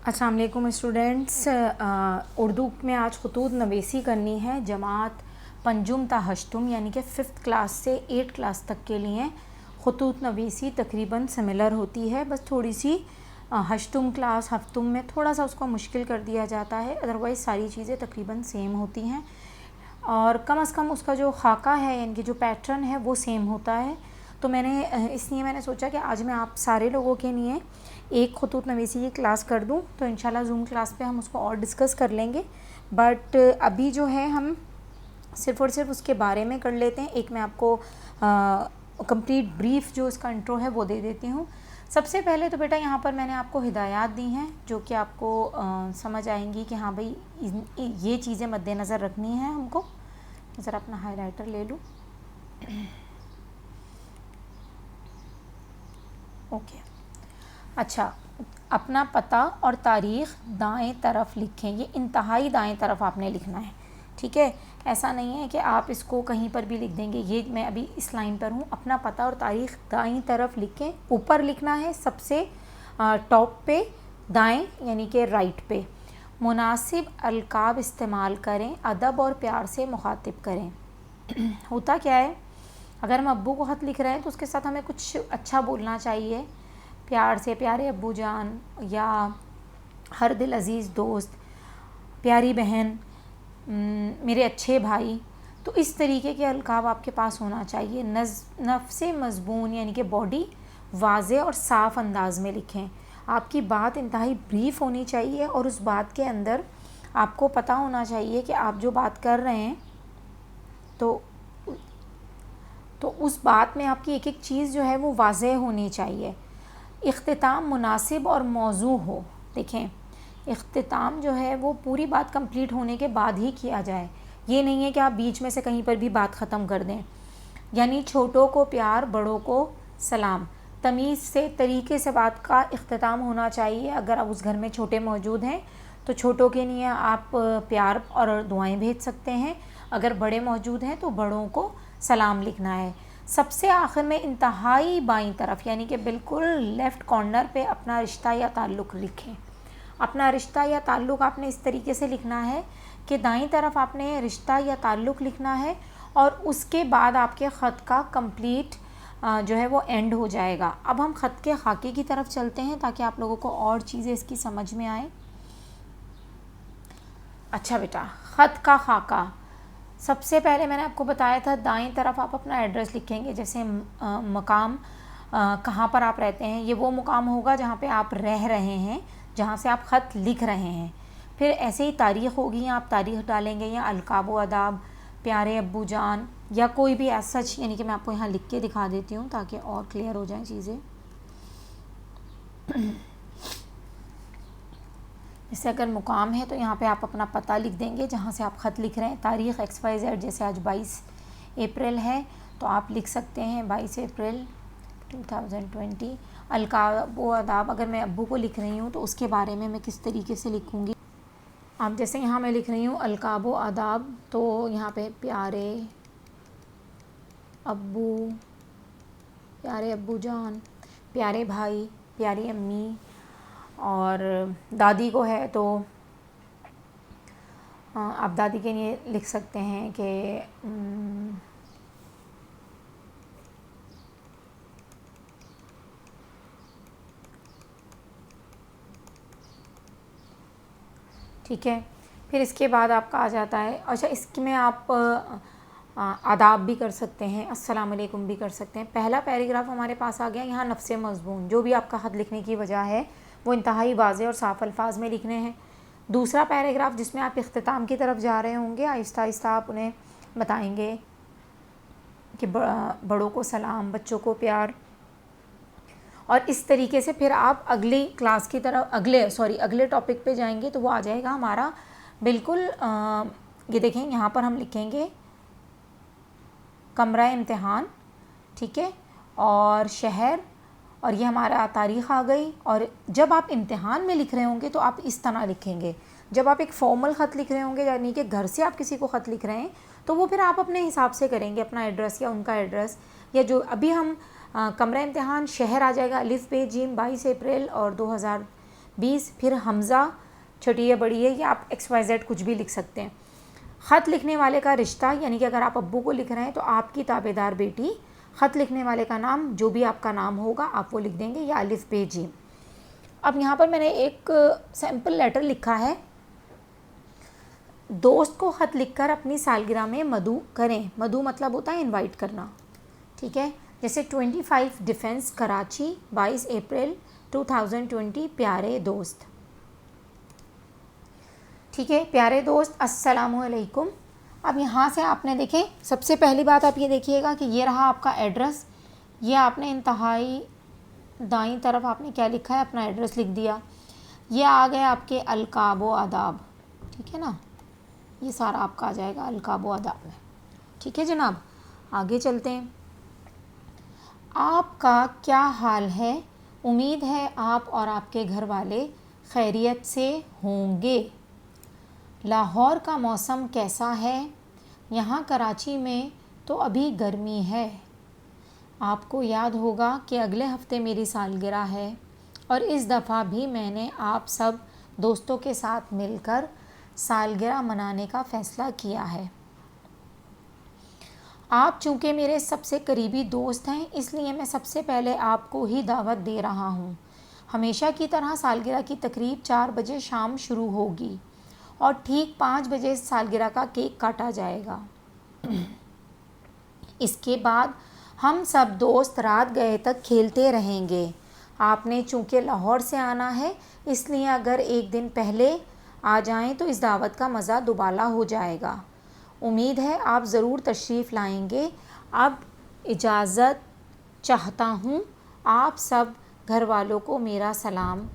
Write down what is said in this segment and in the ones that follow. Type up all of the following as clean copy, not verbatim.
अस्सलाम वालेकुम स्टूडेंट्स। उर्दू में आज ख़ुतूत नवीसी करनी है जमात पंजुम ता हश्तुम यानी कि 5th क्लास से 8th क्लास तक के लिए। ख़ुतूत नवीसी तकरीबन सिमिलर होती है, बस थोड़ी सी हश्तुम क्लास हफ्तुम में थोड़ा सा उसको मुश्किल कर दिया जाता है, अदरवाइज़ सारी चीज़ें तकरीबन सेम होती हैं और कम से कम उसका जो खाका है यानी कि जो पैटर्न है वो सेम होता है। तो इसलिए मैंने सोचा कि आज मैं आप सारे लोगों के लिए एक ख़ुतूत नवीसी की क्लास कर दूं, तो इंशाल्लाह ज़ूम क्लास पे हम उसको और डिस्कस कर लेंगे। बट अभी जो है हम सिर्फ़ और सिर्फ उसके बारे में कर लेते हैं। एक मैं आपको कंप्लीट ब्रीफ जो इसका इंट्रो है वो दे देती हूँ। सबसे पहले तो बेटा यहाँ पर मैंने आपको हिदायत दी हैं जो कि आपको समझ आएंगी कि हाँ भाई ये चीज़ें मद्देनज़र रखनी है हमको। ज़रा अपना हाइलाइटर ले लूँ। ओके, अच्छा, अपना पता और तारीख़ दाएं तरफ लिखें। ये इंतहाई दाएं तरफ आपने लिखना है, ठीक है। ऐसा नहीं है कि आप इसको कहीं पर भी लिख देंगे। ये मैं अभी इस लाइन पर हूँ। अपना पता और तारीख़ दाएं तरफ लिखें। ऊपर लिखना है सबसे टॉप पे, दाएं यानी कि राइट पे। मुनासिब अलकाब इस्तेमाल करें, अदब और प्यार से मुखातिब करें। होता क्या है, अगर हम अब्बू को ख़त लिख रहे हैं तो उसके साथ हमें कुछ अच्छा बोलना चाहिए, प्यार से, प्यारे अब्बू जान, या हर दिल अज़ीज़ दोस्त, प्यारी बहन, मेरे अच्छे भाई। तो इस तरीके के अलकाब आपके पास होना चाहिए। नफ्से मज़बून यानी कि बॉडी वाज़े और साफ़ अंदाज में लिखें। आपकी बात इंतहाई ब्रीफ होनी चाहिए और उस बात के अंदर आपको पता होना चाहिए कि आप जो बात कर रहे हैं तो उस बात में आपकी एक एक चीज़ जो है वो वाज़ेह होनी चाहिए। इख्तिताम मुनासिब और मौजू हो। देखें, इख्तिताम जो है वो पूरी बात कंप्लीट होने के बाद ही किया जाए। ये नहीं है कि आप बीच में से कहीं पर भी बात ख़त्म कर दें। यानी छोटों को प्यार, बड़ों को सलाम। तमीज़ से, तरीके से बात का इख्तिताम होना चाहिए। अगर आप उस घर में छोटे मौजूद हैं तो छोटों के लिए आप प्यार और दुआएं भेज सकते हैं। अगर बड़े मौजूद हैं तो बड़ों को सलाम लिखना है। सबसे आखिर में इंतहाई बाईं तरफ यानी कि बिल्कुल लेफ़्ट कॉर्नर पे अपना रिश्ता या ताल्लुक़ लिखें। अपना रिश्ता या ताल्लुक़ आपने इस तरीके से लिखना है कि दाईं तरफ आपने रिश्ता या ताल्लुक़ लिखना है और उसके बाद आपके ख़त का कंप्लीट जो है वो एंड हो जाएगा। अब हम ख़त के खाके की तरफ चलते हैं ताकि आप लोगों को और चीज़ें इसकी समझ में आए। अच्छा बेटा, ख़त का खाका सबसे पहले मैंने आपको बताया था दाईं तरफ आप अपना एड्रेस लिखेंगे। जैसे मकाम, कहाँ पर आप रहते हैं, ये वो मुकाम होगा जहाँ पे आप रह रहे हैं, जहाँ से आप ख़त लिख रहे हैं। फिर ऐसे ही तारीख़ होगी, आप तारीख़ डालेंगे, या अलकाब व अदाब, प्यारे अब्बू जान, या कोई भी ऐसा सच, यानी कि मैं आपको यहाँ लिख के दिखा देती हूँ ताकि और क्लियर हो जाए चीज़ें। जैसे अगर मुकाम है तो यहाँ पे आप अपना पता लिख देंगे जहाँ से आप ख़त लिख रहे हैं। तारीख़ XYZ, जैसे आज 22 अप्रैल है तो आप लिख सकते हैं 22 अप्रैल 2020। अलकाब व अदाब, अगर मैं अब्बू को लिख रही हूँ तो उसके बारे में मैं किस तरीके से लिखूँगी। आप जैसे यहाँ मैं लिख रही हूँ अलकाब व अदाब, तो यहाँ पे प्यारे अब्बू, प्यारे अब्बू जान, प्यारे भाई, प्यारी अम्मी, और दादी को है तो आप दादी के लिए लिख सकते हैं कि ठीक है। फिर इसके बाद आपका आ जाता है, अच्छा इसमें आप आदाब भी कर सकते हैं, अस्सलाम वालेकुम भी कर सकते हैं। पहला पैराग्राफ हमारे पास आ गया। यहाँ नफ्से मज़बून, जो भी आपका ख़त लिखने की वजह है वो इंतहाई वाज़ेह और साफ़ अल्फाज में लिखने हैं। दूसरा पैराग्राफ जिसमें आप इख्तिताम की तरफ जा रहे होंगे, आहिस्ता आहिस्ता आप उन्हें बताएंगे कि बड़ों को सलाम, बच्चों को प्यार, और इस तरीके से फिर आप अगली क्लास की तरफ अगले टॉपिक पे जाएंगे तो वो आ जाएगा हमारा बिल्कुल ये देखें, यहाँ पर हम लिखेंगे कमरा इम्तिहान, ठीक है, और शहर, और ये हमारा तारीख़ आ गई। और जब आप इम्तिहान में लिख रहे होंगे तो आप इस तरह लिखेंगे। जब आप एक फ़ॉर्मल ख़त लिख रहे होंगे, यानी कि घर से आप किसी को ख़त लिख रहे हैं, तो वो फिर आप अपने हिसाब से करेंगे, अपना एड्रेस या उनका एड्रेस, या जो अभी हम कमरा इम्तिहान, शहर आ जाएगा अलिफ़ बे जीम 22 अप्रैल और 20, फिर हमज़ा छोटी या बड़ी है, या आप XYZ कुछ भी लिख सकते हैं। ख़त लिखने वाले का रिश्ता, यानी कि अगर आप अब्बू को लिख रहे हैं तो आपकी ताबेदार बेटी, ख़त लिखने वाले का नाम जो भी आपका नाम होगा आप वो लिख देंगे, या अलिफ बे जीम। अब यहाँ पर मैंने एक सैम्पल लेटर लिखा है। दोस्त को ख़त लिखकर अपनी सालगिरह में मदऊ करें। मदऊ मतलब होता है इनवाइट करना, ठीक है। जैसे 25 डिफेंस कराची 22 अप्रैल 2020 प्यारे दोस्त, ठीक है। प्यारे दोस्त अस्सलामुअलैकुम। अब यहाँ से आपने देखें, सबसे पहली बात आप ये देखिएगा कि ये रहा आपका एड्रेस। ये आपने इंतहाई दाईं तरफ आपने क्या लिखा है, अपना एड्रेस लिख दिया। ये आ गए आपके अलकाब व आदाब, ठीक है ना, ये सारा आपका आ जाएगा अलकाब व आदाब में, ठीक है जनाब। आगे चलते हैं। आपका क्या हाल है, उम्मीद है आप और आपके घर वाले खैरियत से होंगे। लाहौर का मौसम कैसा है, यहाँ कराची में तो अभी गर्मी है। आपको याद होगा कि अगले हफ्ते मेरी सालगिरह है और इस दफ़ा भी मैंने आप सब दोस्तों के साथ मिलकर सालगिरह मनाने का फ़ैसला किया है। आप चूँकि मेरे सबसे करीबी दोस्त हैं, इसलिए मैं सबसे पहले आपको ही दावत दे रहा हूँ। हमेशा की तरह सालगिरह की तकरीब 4 बजे शाम शुरू होगी और ठीक 5 बजे सालगिरह का केक काटा जाएगा। इसके बाद हम सब दोस्त रात गए तक खेलते रहेंगे। आपने चूँकि लाहौर से आना है, इसलिए अगर एक दिन पहले आ जाएं तो इस दावत का मज़ा दुबाला हो जाएगा। उम्मीद है आप ज़रूर तशरीफ़ लाएंगे। अब इजाज़त चाहता हूँ। आप सब घर वालों को मेरा सलाम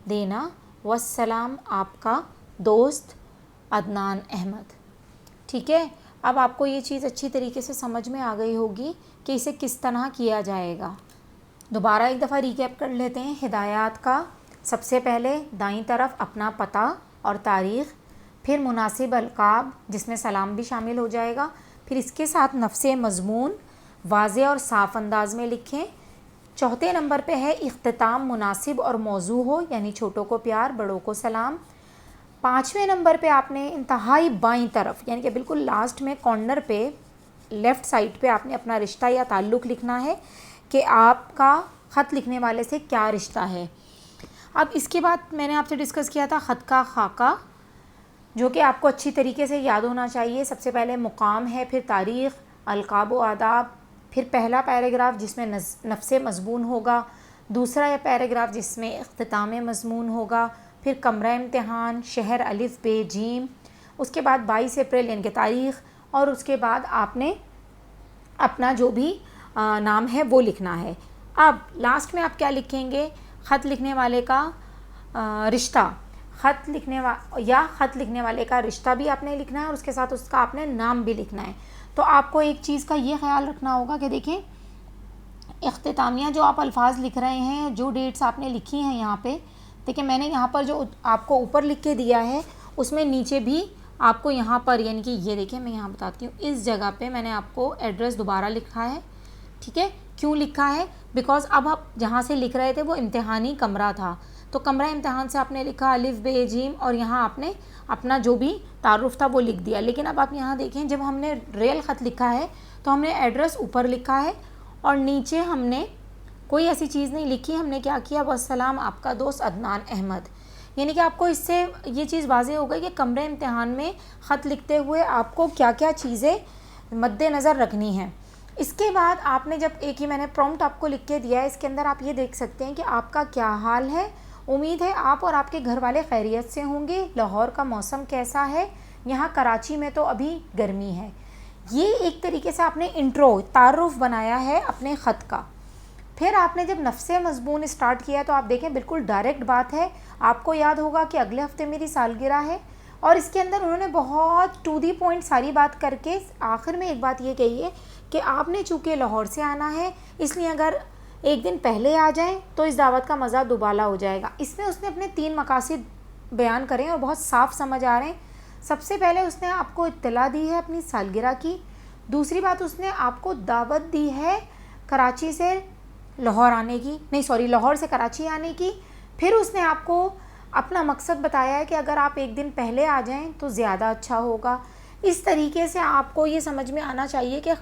देना। वस्सलाम, आपका दोस्त अदनान अहमद, ठीक है। अब आपको ये चीज़ अच्छी तरीके से समझ में आ गई होगी कि इसे किस तरह किया जाएगा। दोबारा एक दफ़ा रिकैप कर लेते हैं हिदायत का। सबसे पहले दाईं तरफ अपना पता और तारीख़, फिर मुनासिब अलकाब जिसमें सलाम भी शामिल हो जाएगा, फिर इसके साथ नफ्से मज़मून वाज़े और साफ़ अंदाज में लिखें। चौथे नंबर पे है इख्तिताम मुनासिब और मौजू हो, यानी छोटों को प्यार बड़ों को सलाम। 5वें नंबर पे आपने इंतहाई बाईं तरफ, यानी कि बिल्कुल लास्ट में कॉर्नर पे लेफ़्ट साइड पे आपने अपना रिश्ता या ताल्लुक़ लिखना है कि आपका ख़त लिखने वाले से क्या रिश्ता है। अब इसके बाद मैंने आपसे डिस्कस किया था ख़त का खाका, जो कि आपको अच्छी तरीके से याद होना चाहिए। सबसे पहले मुकाम है, फिर तारीख़, अलकाब व आदाब, फिर पहला पैराग्राफ जिसमें नफ्से मज़मून होगा, दूसरा या पैराग्राफ जिसमें इख्तिताम मज़मून होगा, फिर कमरा इम्तिहान, शहर अलिफ बे जीम, उसके बाद 22 अप्रैल यानी कि तारीख़, और उसके बाद आपने अपना जो भी नाम है वो लिखना है। अब लास्ट में आप क्या लिखेंगे, ख़त लिखने वाले का रिश्ता, ख़त लिखने वाले का रिश्ता भी आपने लिखना है और उसके साथ उसका आपने नाम भी लिखना है। तो आपको एक चीज़ का ये ख्याल रखना होगा कि देखें, इख्तितामिया जो आप अल्फाज लिख रहे हैं, जो डेट्स आपने लिखी हैं यहाँ पे, देखिए मैंने यहाँ पर जो आपको ऊपर लिख के दिया है उसमें नीचे भी आपको यहाँ पर, यानी कि ये देखिए मैं यहाँ बताती हूँ, इस जगह पे मैंने आपको एड्रेस दोबारा लिखा है, ठीक है। क्यों लिखा है, बिकॉज़ अब आप जहाँ से लिख रहे थे वो इम्तिहानी कमरा था, तो कमरा इम्तिहान से आपने लिखा अलिफ बे जीम और यहाँ आपने अपना जो भी तारुफ था वो लिख दिया। लेकिन अब आप यहाँ देखें, जब हमने रियल ख़त लिखा है तो हमने एड्रेस ऊपर लिखा है और नीचे हमने कोई ऐसी चीज़ नहीं लिखी। हमने क्या किया, वस्सलाम, आपका दोस्त अदनान अहमद। यानी कि आपको इससे ये चीज़ वाज़ेह हो गई कि कमरे इम्तिहान में ख़त लिखते हुए आपको क्या क्या चीज़ें मद्देनज़र रखनी हैं। इसके बाद आपने जब एक ही मैंने प्रॉम्प्ट आपको लिख के दिया है, इसके अंदर आप ये देख सकते हैं कि आपका क्या हाल है, उम्मीद है आप और आपके घर वाले खैरियत से होंगे। लाहौर का मौसम कैसा है, यहाँ कराची में तो अभी गर्मी है। ये एक तरीके से आपने इंट्रो तारुफ बनाया है अपने ख़त का। फिर आपने जब नफ्से मज़मून स्टार्ट किया तो आप देखें बिल्कुल डायरेक्ट बात है। आपको याद होगा कि अगले हफ्ते मेरी सालगिरह है और इसके अंदर उन्होंने बहुत टू दी पॉइंट सारी बात करके आखिर में एक बात ये कही है कि आपने चूँकि लाहौर से आना है, इसलिए अगर एक दिन पहले आ जाएं तो इस दावत का मज़ा दुबाला हो जाएगा। इसमें उसने अपने 3 मकासद बयान करें और बहुत साफ़ समझ आ रहे हैं। सबसे पहले उसने आपको इत्तला दी है अपनी सालगिरह की। दूसरी बात, उसने आपको दावत दी है कराची से लाहौर आने की, नहीं सॉरी, लाहौर से कराची आने की। फिर उसने आपको अपना मकसद बताया है कि अगर आप एक दिन पहले आ जाएं तो ज़्यादा अच्छा होगा। इस तरीके से आपको ये समझ में आना चाहिए कि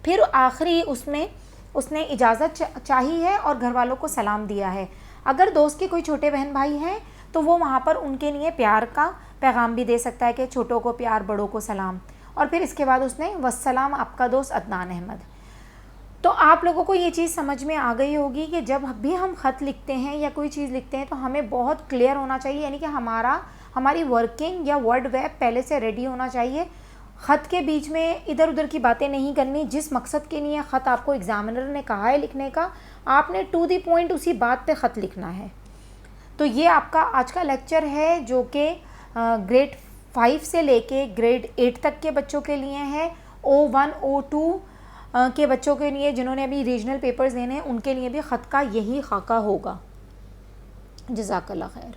फिर आखिरी उसमें उसने इजाज़त चाही है और घर वालों को सलाम दिया है। अगर दोस्त के कोई छोटे बहन भाई हैं तो वो वहाँ पर उनके लिए प्यार का पैगाम भी दे सकता है कि छोटों को प्यार, बड़ों को सलाम। और फिर इसके बाद उसने वस्सलाम आपका दोस्त अदनान अहमद। तो आप लोगों को ये चीज़ समझ में आ गई होगी कि जब भी हम ख़त लिखते हैं या कोई चीज़ लिखते हैं तो हमें बहुत क्लियर होना चाहिए, यानी कि हमारी वर्किंग या वर्ड वेब पहले से रेडी होना चाहिए। ख़त के बीच में इधर उधर की बातें नहीं करनी। जिस मकसद के लिए ख़त आपको एग्ज़ामिनर ने कहा है लिखने का, आपने टू द पॉइंट उसी बात पे ख़त लिखना है। तो ये आपका आज का लेक्चर है जो कि ग्रेड 5 से लेके ग्रेड 8 तक के बच्चों के लिए है। O1 O2 के बच्चों के लिए जिन्होंने अभी रीजनल पेपर्स देने हैं उनके लिए भी ख़त का यही खाका होगा। जज़ाकल्लाह खैर।